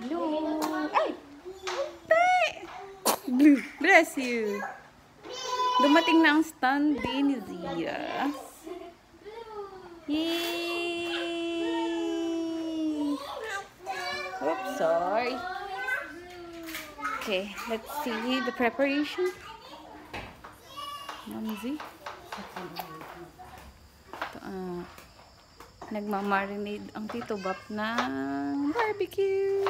Hello. Ay! Ante! Blue. Bless you. Dumating na ang stand din ni Zia. Yay! Oops, sorry. Okay, let's see the preparation. Mamzi. Nagmamarinade ang Tito Bap ng barbecue.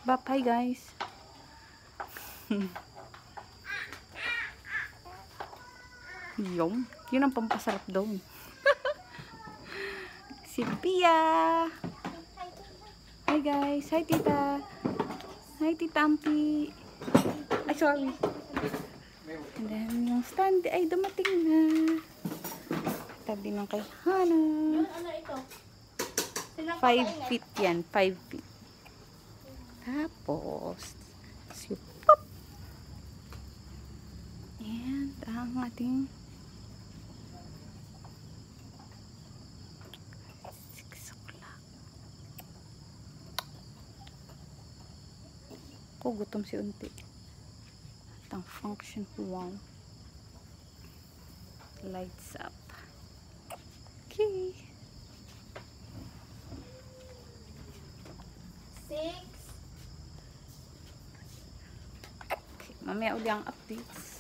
Bap, hi guys. Yun ang pampasarap doon. Si Pia. Hi guys. Hi Tita. Hi Tita Ampi. Ay, sorry. And then, yung stand ay dumating na. Tabi ng kay Hana. Ano ito? 5 feet yan. 5 feet. Tapos, si Pop. And, ang ating 6 o'clock. Gutom si Unti. At ang function 1. Lights up. Okay. 6. Mamaya uli ang updates.